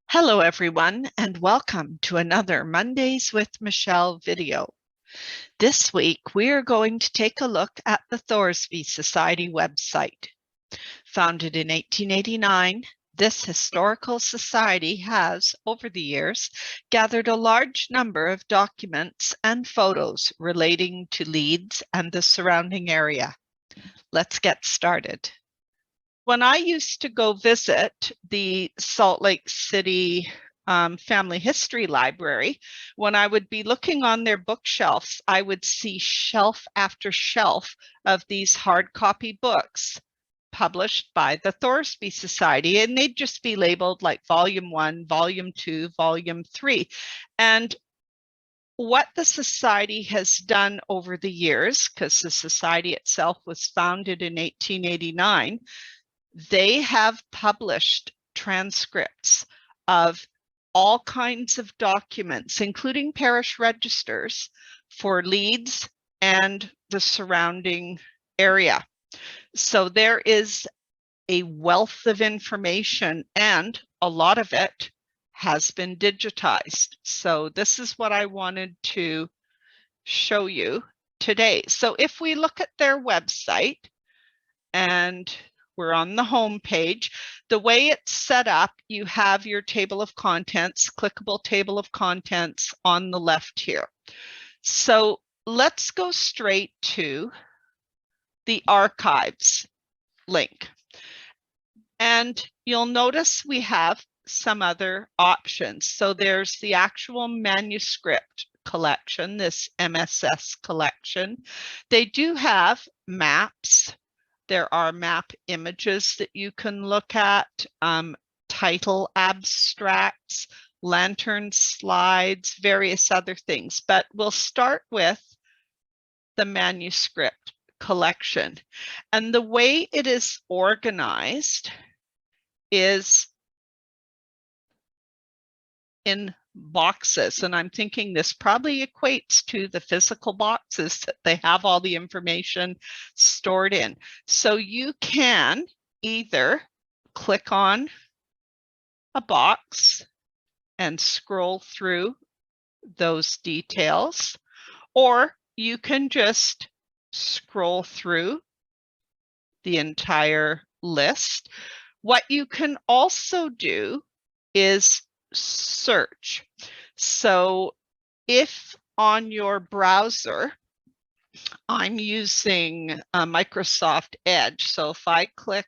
Hello, everyone, and welcome to another Mondays with Michelle video. This week, we are going to take a look at the Thoresby Society website. Founded in 1889, this historical society has, over the years, gathered a large number of documents and photos relating to Leeds and the surrounding area. Let's get started. When I used to go visit the Salt Lake City Family History Library, when I would be looking on their bookshelves, I would see shelf after shelf of these hard copy books published by the Thoresby Society, and they'd just be labeled like Volume 1, Volume 2, Volume 3. And what the society has done over the years, because the society itself was founded in 1889, they have published transcripts of all kinds of documents, including parish registers for Leeds and the surrounding area. So there is a wealth of information, and a lot of it has been digitized. So this is what I wanted to show you today. So if we look at their website, and we're on the home page. The way it's set up, you have your table of contents, clickable table of contents on the left here. So let's go straight to the archives link. And you'll notice we have some other options. So there's the actual manuscript collection, this MSS collection. They do have maps. There are map images that you can look at, title abstracts, lantern slides, various other things. But we'll start with the manuscript collection. And the way it is organized is in boxes, and I'm thinking this probably equates to the physical boxes that they have all the information stored in. So you can either click on a box and scroll through those details, or you can just scroll through the entire list. What you can also do is search. So if on your browser, I'm using Microsoft Edge. So if I click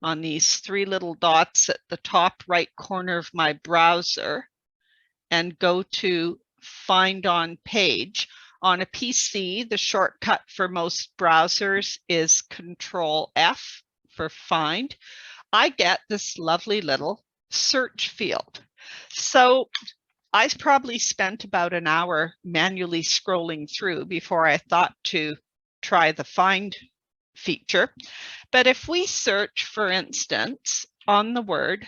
on these three little dots at the top right corner of my browser and go to Find on Page, on a PC, the shortcut for most browsers is Control F for Find. I get this lovely little search field. So I probably spent about an hour manually scrolling through before I thought to try the find feature. But if we search, for instance, on the word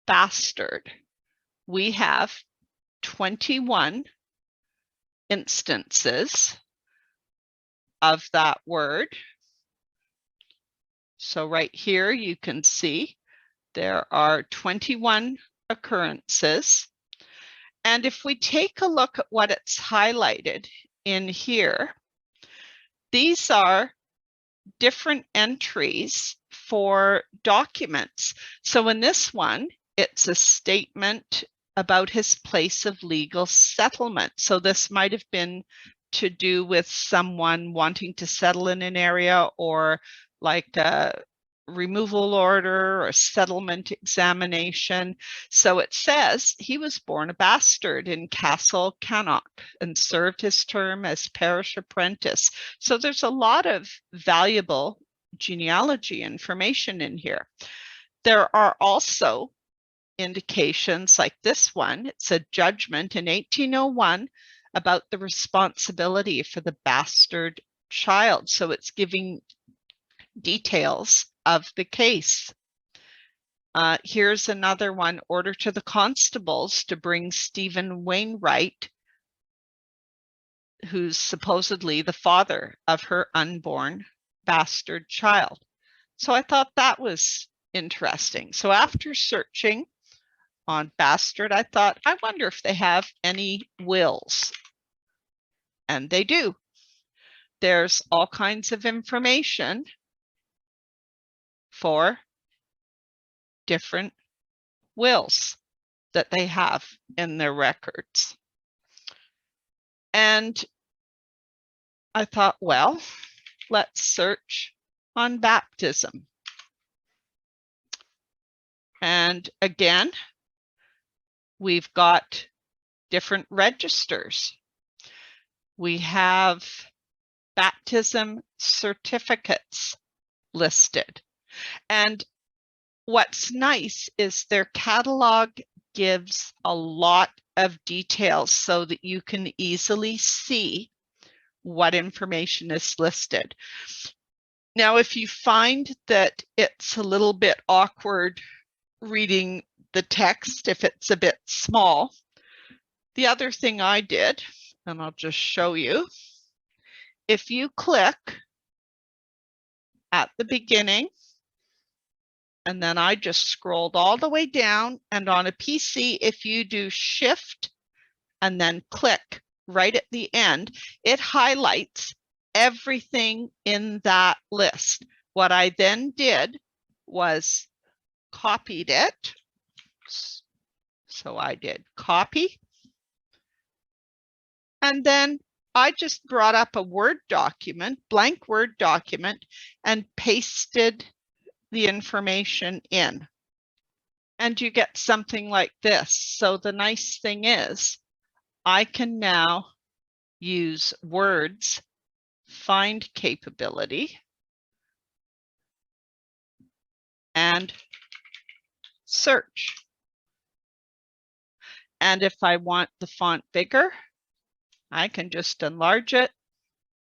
bastard, we have 21 instances of that word. So right here, you can see there are 21 occurrences. And if we take a look at what it's highlighted in here, these are different entries for documents. So in this one, it's a statement about his place of legal settlement. So this might have been to do with someone wanting to settle in an area, or like a removal order or settlement examination. So it says he was born a bastard in Castle Cannock and served his term as parish apprentice. So there's a lot of valuable genealogy information in here. There are also indications like this one. It's a judgment in 1801 about the responsibility for the bastard child. So it's giving details of the case. Here's another one: order to the constables to bring Stephen Wainwright, who's supposedly the father of her unborn bastard child. So I thought that was interesting. So after searching on Bastard, I thought, I wonder if they have any wills. And they do. There's all kinds of information for different wills that they have in their records. And I thought, well, let's search on baptism. And again, we've got different registers. We have baptism certificates listed. And what's nice is their catalog gives a lot of details so that you can easily see what information is listed. Now, if you find that it's a little bit awkward reading the text, if it's a bit small, the other thing I did, and I'll just show you, if you click at the beginning, and then I just scrolled all the way down, and on a PC, if you do Shift and then click right at the end, it highlights everything in that list. What I then did was copied it. So I did copy. And then I just brought up a Word document, blank Word document, and pasted the information in. And you get something like this. So the nice thing is I can now use Word's find capability and search. And if I want the font bigger, I can just enlarge it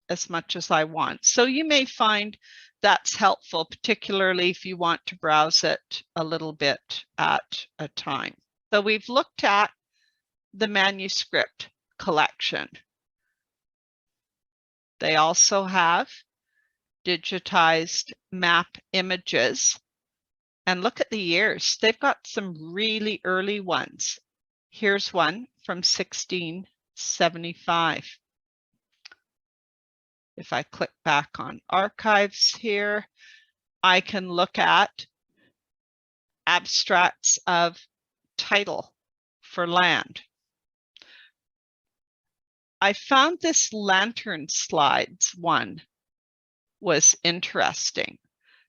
as much as I want. So you may find that's helpful, particularly if you want to browse it a little bit at a time. So we've looked at the Manuscript Collection. They also have digitized map images. And look at the years. They've got some really early ones. Here's one from 1675. If I click back on archives here, I can look at abstracts of title for land. I found this lantern slides one was interesting.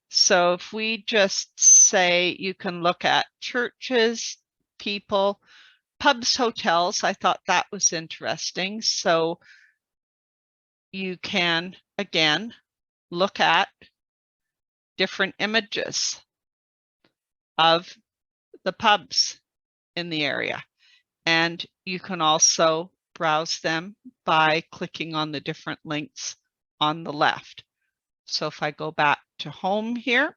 So if we just say you can look at churches, people, pubs, hotels, I thought that was interesting. So you can, again, look at different images of the pubs in the area. And you can also browse them by clicking on the different links on the left. So if I go back to home here,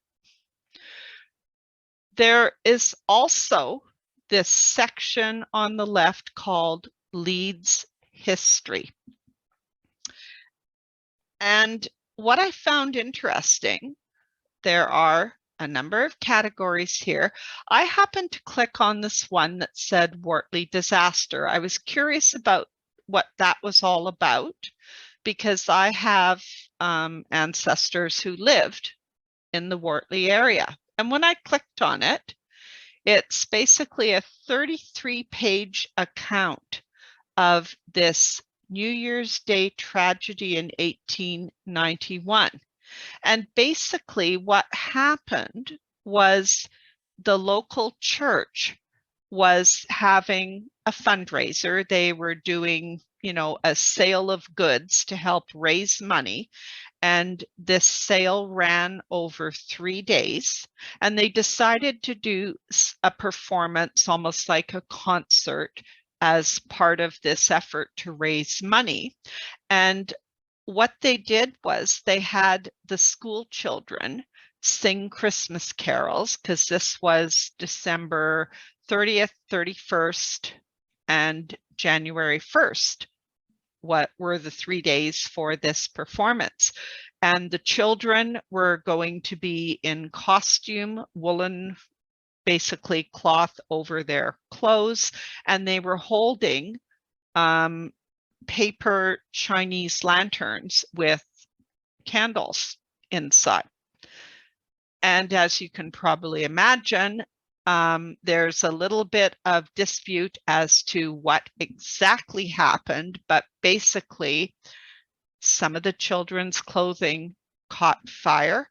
there is also this section on the left called Leeds History. And what I found interesting, there are a number of categories here. I happened to click on this one that said Wortley disaster. I was curious about what that was all about because I have ancestors who lived in the Wortley area. And when I clicked on it, it's basically a 33-page account of this New Year's Day tragedy in 1891. And basically what happened was the local church was having a fundraiser. They were doing, you know, a sale of goods to help raise money. And this sale ran over 3 days. And they decided to do a performance, almost like a concert, as part of this effort to raise money. And what they did was they had the school children sing Christmas carols, because this was December 30th, 31st, and January 1st. What were the 3 days for this performance. And the children were going to be in costume, woolen basically cloth over their clothes, and they were holding paper Chinese lanterns with candles inside. And as you can probably imagine, there's a little bit of dispute as to what exactly happened, but basically some of the children's clothing caught fire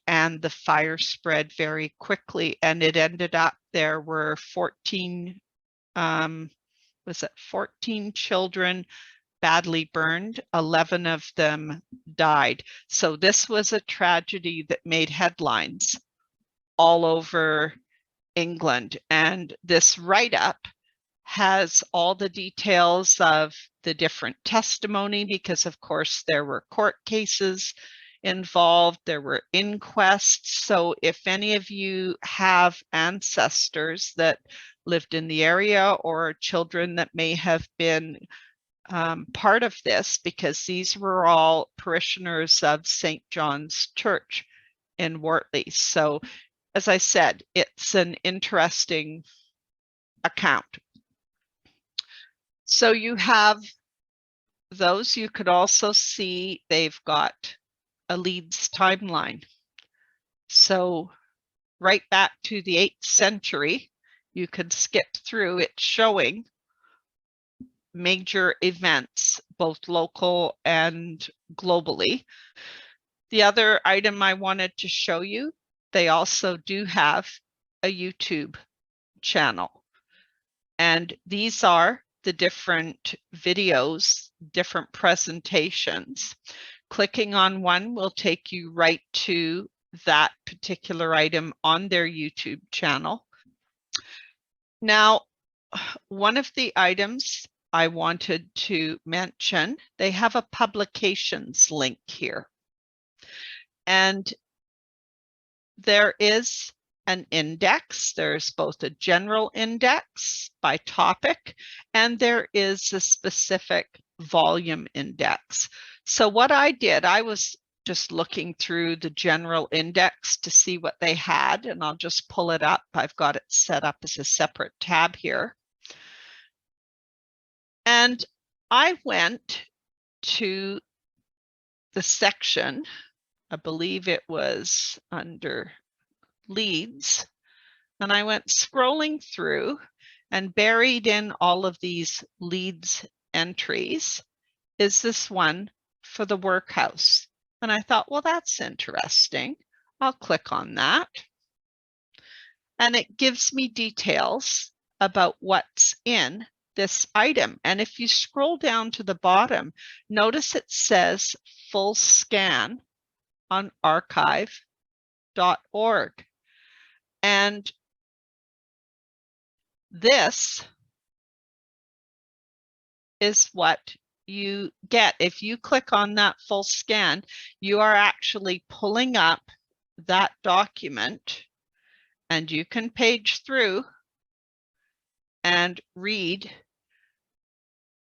and the fire spread very quickly, and it ended up there were 14 children badly burned. 11 of them died. So this was a tragedy that made headlines all over England. And this write-up has all the details of the different testimony, because of course there were court cases involved, there were inquests. So if any of you have ancestors that lived in the area or children that may have been part of this, because these were all parishioners of St. John's Church in Wortley. So as I said, it's an interesting account. So you have those. You could also see they've got a Leeds timeline. So right back to the 8th century, you could skip through it, showing major events, both local and globally. The other item I wanted to show you, they also do have a YouTube channel. And these are the different videos, different presentations. Clicking on one will take you right to that particular item on their YouTube channel. Now, one of the items I wanted to mention, they have a publications link here. And there is an index. There's both a general index by topic, and there is a specific volume index. So what I did, I was just looking through the general index to see what they had, and I'll just pull it up. I've got it set up as a separate tab here. And I went to the section, I believe it was under Leeds, and I went scrolling through, and buried in all of these Leeds entries is this one for the workhouse. And I thought, well, that's interesting. I'll click on that. And it gives me details about what's in this item. And if you scroll down to the bottom, notice it says full scan on archive.org. And this is what you get. If you click on that full scan, you are actually pulling up that document, and you can page through and read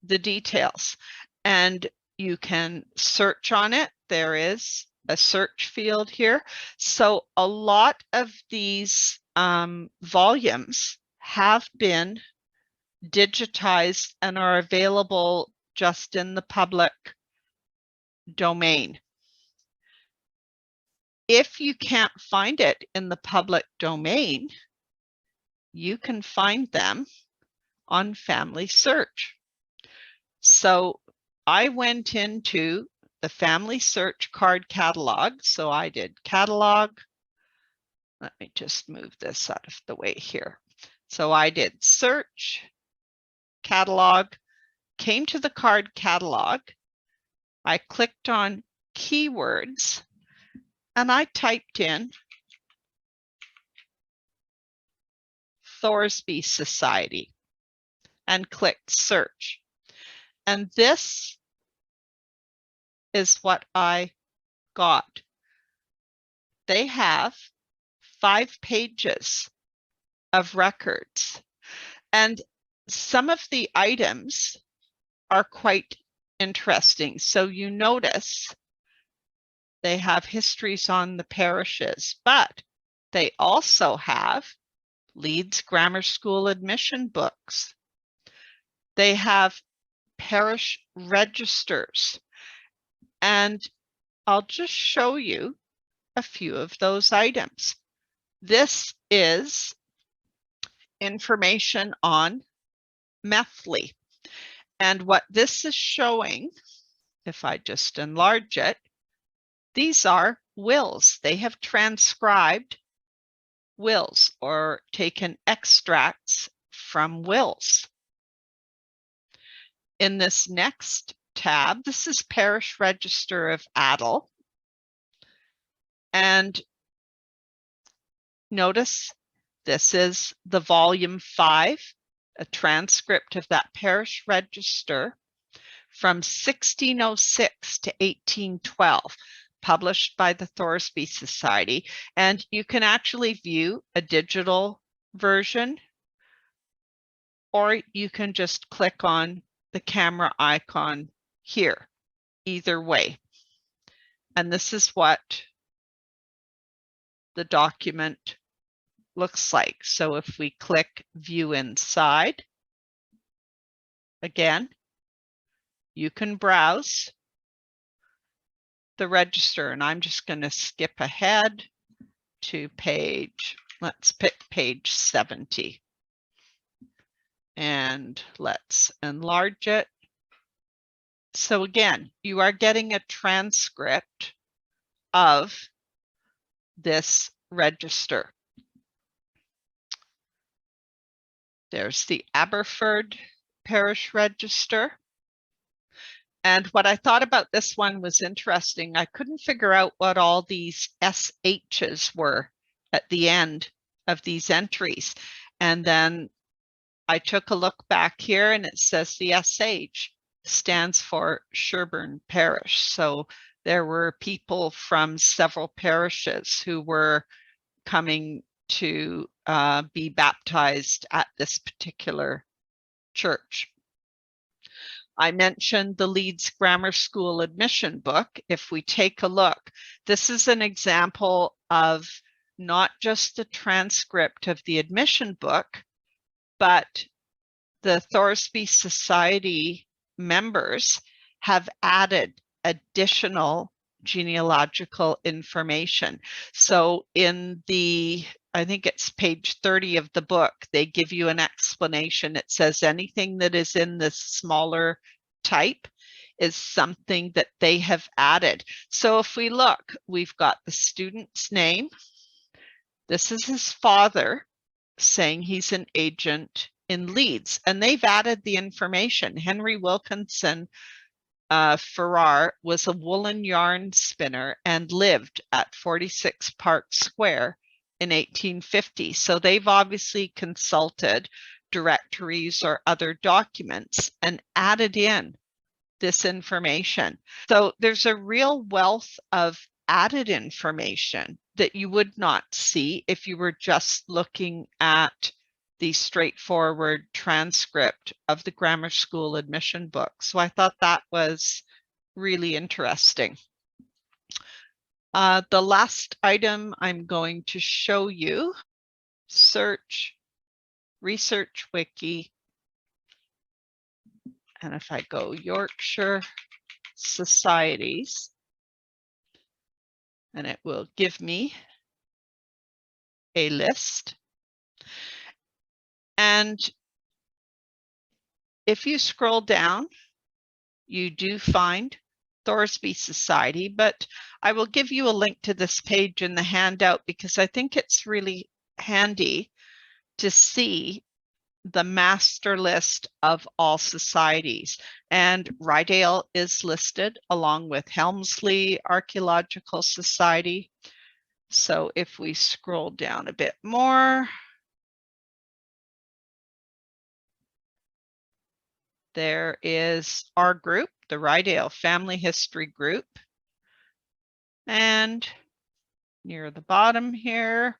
the details. And you can search on it. There is a search field here. So a lot of these volumes have been digitized and are available just in the public domain. If you can't find it in the public domain, you can find them on Family Search. So I went into the Family Search card catalog. So I did catalog. Let me just move this out of the way here. So I did search, catalog, came to the card catalog. I clicked on keywords, and I typed in Thoresby Society and clicked search. And this is what I got. They have 5 pages of records, and some of the items are quite interesting. So you notice they have histories on the parishes, but they also have Leeds Grammar School admission books. They have Parish Registers. And I'll just show you a few of those items. This is information on Methley. And what this is showing, if I just enlarge it, these are wills. They have transcribed wills or taken extracts from wills. In this next tab, this is Parish Register of Adel. And notice this is the volume 5, a transcript of that parish register from 1606 to 1812, published by the Thoresby Society. And you can actually view a digital version, or you can just click on the camera icon here, either way. And this is what the document looks like. So if we click View Inside, again, you can browse the register, and I'm just going to skip ahead to let's pick page 70. And let's enlarge it. So again, you are getting a transcript of this register. There's the Aberford Parish Register. And what I thought about this one was interesting. I couldn't figure out what all these SHs were at the end of these entries. And then I took a look back here, and it says the SH stands for Sherburn Parish. So there were people from several parishes who were coming to be baptized at this particular church. I mentioned the Leeds Grammar School admission book. If we take a look, this is an example of not just the transcript of the admission book, but the Thoresby Society members have added additional genealogical information. So in I think it's page 30 of the book, they give you an explanation. It says anything that is in this smaller type is something that they have added. So if we look, we've got the student's name. This is his father saying he's an agent in Leeds, and they've added the information. Henry Wilkinson Farrar was a woolen yarn spinner and lived at 46 Park Square in 1850. So they've obviously consulted directories or other documents and added in this information. So there's a real wealth of added information that you would not see if you were just looking at the straightforward transcript of the grammar school admission book. So I thought that was really interesting. The last item I'm going to show you, search Research Wiki. And if I go Yorkshire Societies, and it will give me a list. And if you scroll down, you do find Thoresby Society, but I will give you a link to this page in the handout because I think it's really handy to see the master list of all societies. And Rydale is listed along with Helmsley Archaeological Society. So if we scroll down a bit more, there is our group, the Rydale Family History Group. And near the bottom here,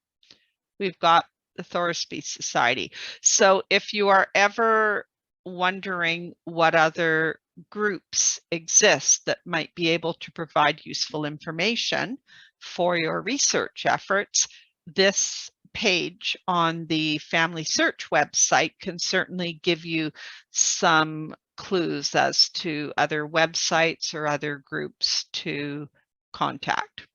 we've got the Thoresby Society. So if you are ever wondering what other groups exist that might be able to provide useful information for your research efforts, this page on the Family Search website can certainly give you some clues as to other websites or other groups to contact.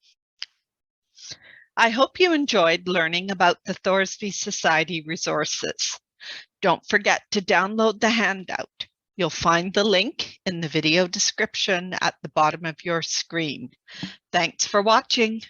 I hope you enjoyed learning about the Thoresby Society resources. Don't forget to download the handout. You'll find the link in the video description at the bottom of your screen. Thanks for watching.